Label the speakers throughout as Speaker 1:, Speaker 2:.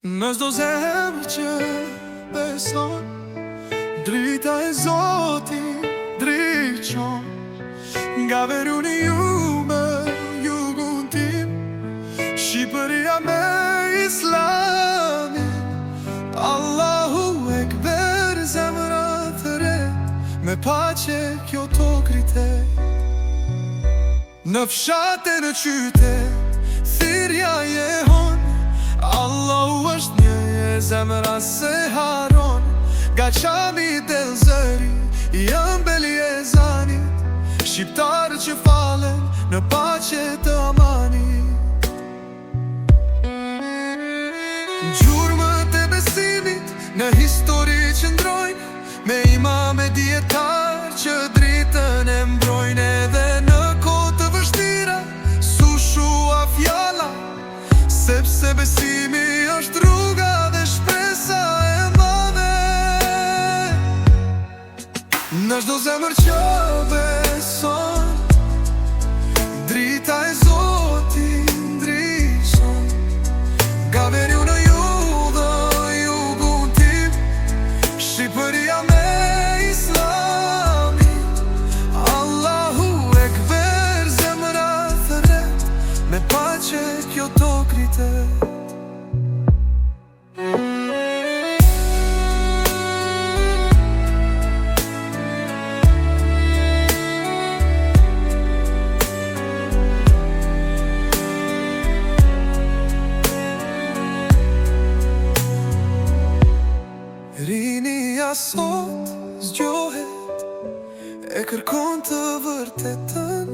Speaker 1: Në çdo zemër që beson, drita e Zotit drejton. Nga Veruni jume, jugun tim, Shqipëria me Islamin. Allahu Ekber, zemra të re, me paqe kjo tokrite. Në fshate në qytet, thirrja jehon, Allahu është një, zemra se haron. Nga qami del zëri, jam beli e zanit, shqiptarë që falen në paqe të amanit. Gjurmët e besimit në histori që ndrojnë, me imam e dietar që dritën e mbrojnë. Edhe në kohë të vështira, su shua fjala, sepse besimi është rruga dhe shpresa e madhe. Në çdo zemër që beson, drita e Zotit ndriçon. Nga Veriuni juve, jugun tim, Shqipëria me Islamin. Allahu Ekber, zemra të re, me paqe kjo tokrite. Rinia sot zgjohet, e kërkon të vërtetën.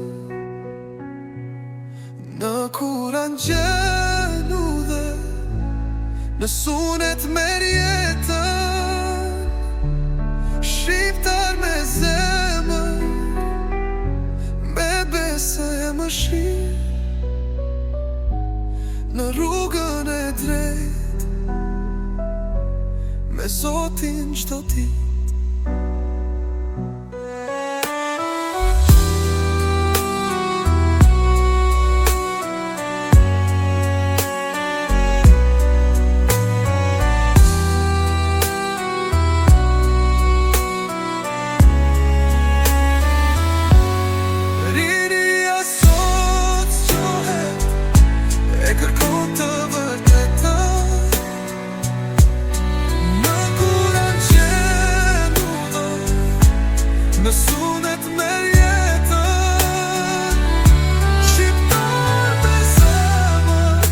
Speaker 1: Në Kuran gjenu dhe në Sunet merr jetën. Shqiptar me zemër, me besë e mëshirë, në rrugën e drejtë, me Zotin çdo ditë. Rinia sot zgjohet, e kërkon të vërtetën. Në Sunet merr jetën. Shqiptar me zemër,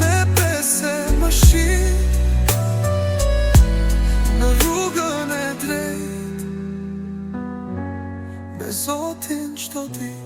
Speaker 1: me besë e mëshirë, në rrugën e drejtë, me Zotin çdo ditë.